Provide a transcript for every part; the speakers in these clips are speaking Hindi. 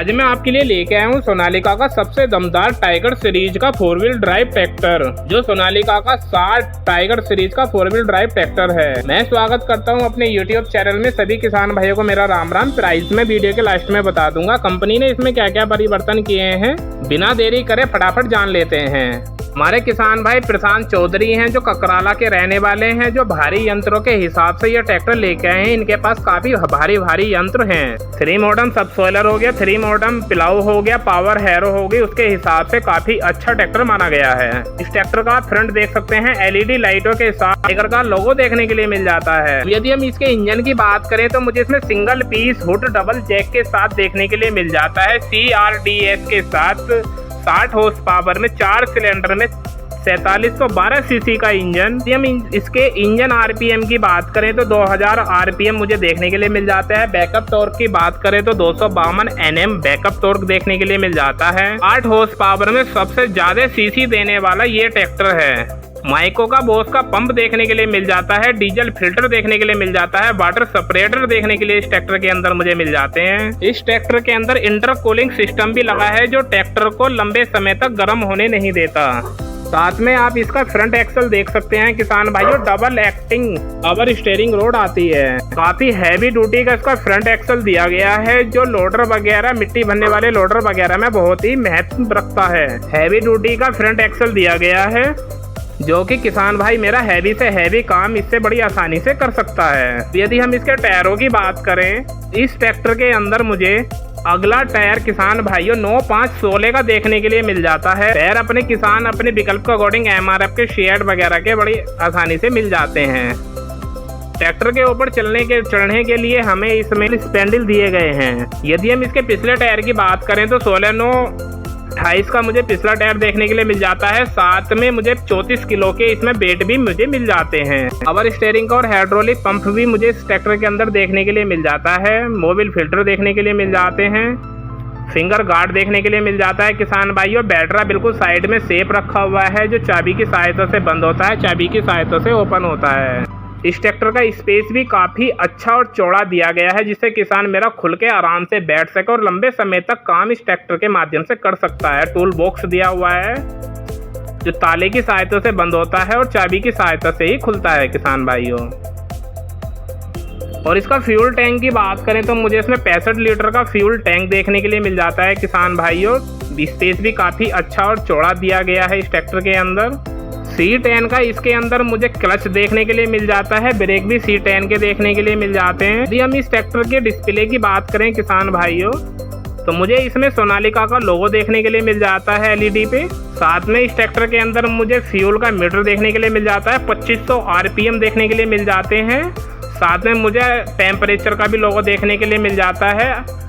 आज मैं आपके लिए लेके आया हूँ सोनालिका का सबसे दमदार टाइगर सीरीज का 4 व्हील ड्राइव ट्रैक्टर, जो सोनालिका का 60 टाइगर सीरीज का 4 व्हील ड्राइव ट्रैक्टर है। मैं स्वागत करता हूँ अपने YouTube चैनल में। सभी किसान भाइयों को मेरा राम राम। प्राइस में वीडियो के लास्ट में बता दूंगा कंपनी ने इसमें क्या क्या परिवर्तन किए हैं। बिना देरी करे फटाफट जान लेते हैं। हमारे किसान भाई प्रशांत चौधरी हैं, जो ककराला के रहने वाले हैं, जो भारी यंत्रों के हिसाब से ये ट्रैक्टर लेके आए हैं। इनके पास काफी भारी यंत्र हैं। 3 मॉडर्न सब सोलर हो गया, 3 मॉडर्न पिलाऊ हो गया, पावर हैरो हो गई, उसके हिसाब से काफी अच्छा ट्रैक्टर माना गया है। इस ट्रैक्टर का फ्रंट देख सकते हैं, LED लाइटों के साथ टाइगर का लोगो देखने के लिए मिल जाता है। यदि हम इसके इंजन की बात करें तो मुझे इसमें single piece hood double jack के साथ देखने के लिए मिल जाता है। CRDS के साथ 60 हॉर्स पावर में 4 सिलेंडर में 4712 सीसी का इंजन। यदि हम इसके इंजन RPM की बात करें तो 2000 RPM मुझे देखने के लिए मिल जाता है। बैकअप टॉर्क की बात करें तो 252 Nm बैकअप टॉर्क देखने के लिए मिल जाता है। 8 हॉर्स पावर में सबसे ज्यादा सीसी देने वाला ये ट्रैक्टर है। माइको का बोस का पंप देखने के लिए मिल जाता है। डीजल फिल्टर देखने के लिए मिल जाता है। वाटर सेपरेटर देखने के लिए इस ट्रैक्टर के अंदर मुझे मिल जाते हैं। इस ट्रैक्टर के अंदर इंटरकूलिंग सिस्टम भी लगा है, जो ट्रैक्टर को लंबे समय तक गर्म होने नहीं देता। साथ में आप इसका फ्रंट एक्सल देख सकते हैं किसान भाइयों, double acting power steering road आती है। काफी हैवी ड्यूटी का इसका फ्रंट एक्सल दिया गया है, जो लोडर वगैरह, मिट्टी भरने वाले लोडर वगैरह में बहुत ही महत्व रखता है। हैवी ड्यूटी का फ्रंट एक्सल दिया गया है, जो कि किसान भाई मेरा हैवी से हैवी काम इससे बड़ी आसानी से कर सकता है। यदि हम इसके टायरों की बात करें, इस ट्रैक्टर के अंदर मुझे अगला टायर किसान भाइयों 9-5-16 का देखने के लिए मिल जाता है। टायर अपने किसान अपने विकल्प के अकॉर्डिंग MRF के शेड वगैरह के बड़ी आसानी से मिल जाते हैं। ट्रैक्टर के ऊपर चढ़ने के लिए हमें इसमें स्पैंडल दिए गए हैं। यदि हम इसके पिछले टायर की बात करें तो 16-9-28 का मुझे पिछला टायर देखने के लिए मिल जाता है। साथ में मुझे 34 किलो के इसमें वेट भी मुझे मिल जाते हैं। पावर स्टीयरिंग का और हाइड्रोलिक पंप भी मुझे इस ट्रैक्टर के अंदर देखने के लिए मिल जाता है। मोबिल फिल्टर देखने के लिए मिल जाते हैं। फिंगर गार्ड देखने के लिए मिल जाता है किसान भाइयों। बैटरा बिल्कुल साइड में सेफ रखा हुआ है, जो चाबी की सहायता से बंद होता है, चाबी की सहायता से ओपन होता है। इस ट्रैक्टर का स्पेस भी काफ़ी अच्छा और चौड़ा दिया गया है, जिससे किसान मेरा खुल के आराम से बैठ सके और लंबे समय तक काम इस ट्रैक्टर के माध्यम से कर सकता है। टूल बॉक्स दिया हुआ है, जो ताले की सहायता से बंद होता है और चाबी की सहायता से ही खुलता है किसान भाइयों। और इसका फ्यूल टैंक की बात करें तो मुझे इसमें 65 लीटर का फ्यूल टैंक देखने के लिए मिल जाता है किसान भाइयों। स्पेस भी काफ़ी अच्छा और चौड़ा दिया गया है इस ट्रैक्टर के अंदर। C10 का इसके अंदर मुझे क्लच देखने के लिए मिल जाता है। ब्रेक भी C10 के देखने के लिए मिल जाते हैं। यदि हम इस ट्रैक्टर के डिस्प्ले की बात करें किसान भाइयों, तो मुझे इसमें सोनालिका का लोगो देखने के लिए मिल जाता है LED पे। साथ में इस ट्रैक्टर के अंदर मुझे फ्यूल का मीटर देखने के लिए मिल जाता है। 2500 RPM देखने के लिए मिल जाते हैं। साथ में मुझे टेम्परेचर का भी लोगो देखने के लिए मिल जाता है।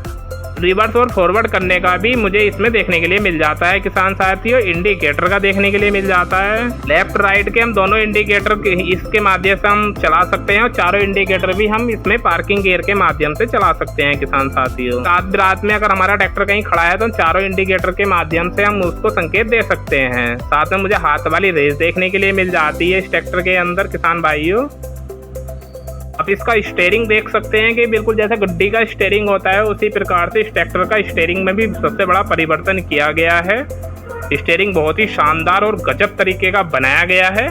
रिवर्स और फॉरवर्ड करने का भी मुझे इसमें देखने के लिए मिल जाता है किसान साथियों। इंडिकेटर का देखने के लिए मिल जाता है। लेफ्ट राइट के हम दोनों इंडिकेटर इसके माध्यम से हम चला सकते हैं, और चारों इंडिकेटर भी हम इसमें पार्किंग गियर के माध्यम से चला सकते हैं किसान साथियों। रात में अगर हमारा ट्रैक्टर कहीं खड़ा है तो चारों इंडिकेटर के माध्यम से हम उसको संकेत दे सकते हैं। साथ में मुझे हाथ वाली रेस देखने के लिए मिल जाती है इस ट्रैक्टर के अंदर किसान भाइयों। आप इसका स्टीयरिंग देख सकते हैं कि बिल्कुल जैसे गड्डी का स्टीयरिंग होता है, उसी प्रकार से इस ट्रैक्टर का स्टीयरिंग में भी सबसे बड़ा परिवर्तन किया गया है। स्टीयरिंग बहुत ही शानदार और गजब तरीके का बनाया गया है।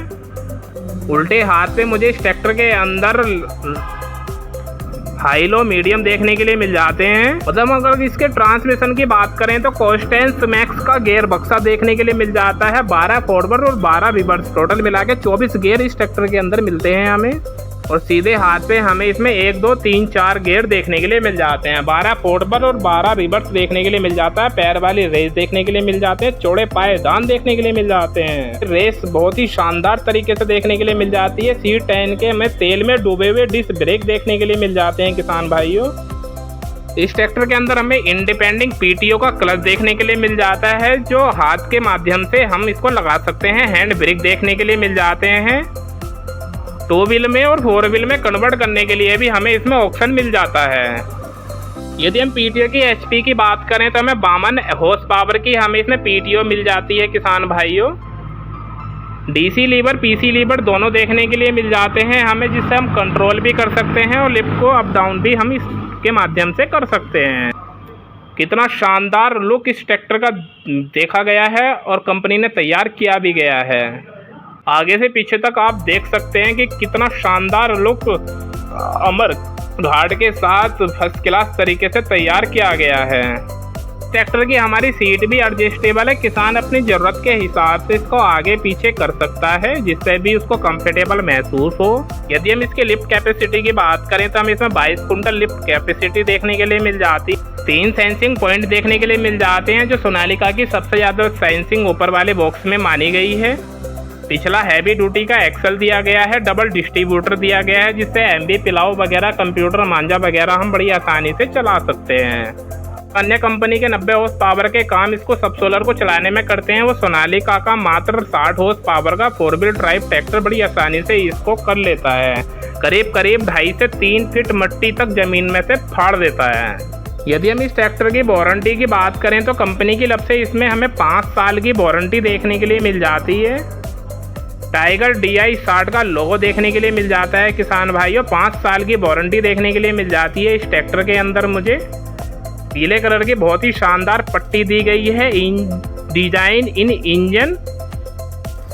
उल्टे हाथ पे मुझे इस ट्रैक्टर के अंदर हाई लो मीडियम देखने के लिए मिल जाते हैं। मतलब अगर इसके ट्रांसमिशन की बात करें तो कॉन्स्टेंस मैक्स का गियर बक्सा देखने के लिए मिल जाता है। 12 फॉरवर्ड और 12 रिवर्स, टोटल मिला के 24 गियर इस ट्रैक्टर के अंदर मिलते हैं हमें। और सीधे हाथ पे हमें इसमें 1 2 3 4 गियर देखने के लिए मिल जाते हैं। 12 फॉरवर्ड और 12 रिवर्स देखने के लिए मिल जाता है। पैर वाली रेस देखने के लिए मिल जाते हैं। चौड़े पायदान देखने के लिए मिल जाते हैं। रेस बहुत ही शानदार तरीके से देखने के लिए मिल जाती है। C10 के हमें तेल में डूबे हुए डिस्क ब्रेक देखने के लिए मिल जाते हैं किसान भाइयों। इस ट्रैक्टर के अंदर हमें इंडिपेंडेंट PTO का क्लच देखने के लिए मिल जाता है, जो हाथ के माध्यम से हम इसको लगा सकते हैं। हैंड ब्रेक देखने के लिए मिल जाते हैं। 2 व्हील में और 4 व्हील में कन्वर्ट करने के लिए भी हमें इसमें ऑप्शन मिल जाता है। यदि हम PTO की HP की बात करें तो हमें 52 हॉर्स पावर की हमें इसमें PTO मिल जाती है किसान भाइयों। DC लीवर PC लीवर दोनों देखने के लिए मिल जाते हैं हमें, जिससे हम कंट्रोल भी कर सकते हैं और लिफ्ट को अप डाउन भी हम इसके माध्यम से कर सकते हैं। कितना शानदार लुक इस ट्रैक्टर का देखा गया है और कंपनी ने तैयार किया भी गया है। आगे से पीछे तक आप देख सकते हैं कि कितना शानदार लुक अमर घाट के साथ फर्स्ट क्लास तरीके से तैयार किया गया है। ट्रैक्टर की हमारी सीट भी एडजस्टेबल है, किसान अपनी ज़रूरत के हिसाब से इसको आगे पीछे कर सकता है जिससे भी उसको कंफर्टेबल महसूस हो। यदि हम इसके लिफ्ट कैपेसिटी की बात करें तो हम इसमें 22 कुंटल लिफ्ट कैपेसिटी देखने के लिए मिल जाती, 3 सेंसिंग पॉइंट देखने के लिए मिल जाते हैं जो सोनालिका की सबसे ज़्यादा सेंसिंग ऊपर वाले बॉक्स में मानी गई है। पिछला हैवी ड्यूटी का एक्सल दिया गया है, डबल डिस्ट्रीब्यूटर दिया गया है जिससे एमबी पिलाव वगैरह कंप्यूटर मांझा वगैरह हम बड़ी आसानी से चला सकते हैं। अन्य कंपनी के 90 हॉर्स पावर के काम इसको सब सोलर को चलाने में करते हैं, वो सोनालिका का मात्र 60 हॉर्स पावर का 4 व्हील ड्राइव ट्रैक्टर बड़ी आसानी से इसको कर लेता है। करीब 2.5 से 3 फीट मिट्टी तक जमीन में से फाड़ देता है। यदि हम इस ट्रैक्टर की वारंटी की बात करें तो कंपनी की तरफ से इसमें हमें 5 साल की वारंटी देखने के लिए मिल जाती है। टाइगर DI 60 का लोगो देखने के लिए मिल जाता है किसान भाइयों। 5 साल की वारंटी देखने के लिए मिल जाती है इस ट्रैक्टर के अंदर। मुझे पीले कलर की बहुत ही शानदार पट्टी दी गई है, डिजाइन इन इंजन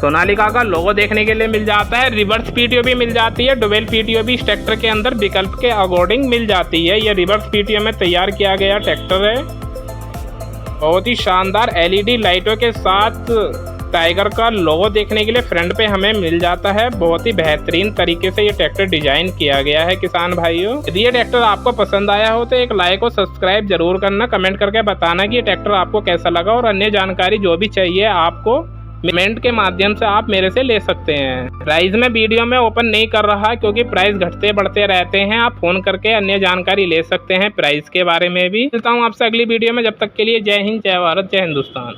सोनालिका का लोगो देखने के लिए मिल जाता है। रिवर्स PTO भी मिल जाती है, डुअल PTO भी इस ट्रैक्टर के अंदर विकल्प के अकॉर्डिंग मिल जाती है। यह रिवर्स PTO में तैयार किया गया ट्रैक्टर है। बहुत ही शानदार LED लाइटों के साथ टाइगर का लोगो देखने के लिए फ्रंट पे हमें मिल जाता है। बहुत ही बेहतरीन तरीके से ये ट्रैक्टर डिजाइन किया गया है किसान भाइयों। यदि ये ट्रैक्टर आपको पसंद आया हो तो एक लाइक और सब्सक्राइब जरूर करना, कमेंट करके बताना कि ये ट्रैक्टर आपको कैसा लगा और अन्य जानकारी जो भी चाहिए आपको कमेंट के माध्यम से आप मेरे से ले सकते हैं। प्राइस में वीडियो में ओपन नहीं कर रहा क्योंकि प्राइस घटते बढ़ते रहते हैं। आप फोन करके अन्य जानकारी ले सकते हैं प्राइस के बारे में भी। मिलता हूँ आपसे अगली वीडियो में, जब तक के लिए जय हिंद, जय भारत, जय हिंदुस्तान।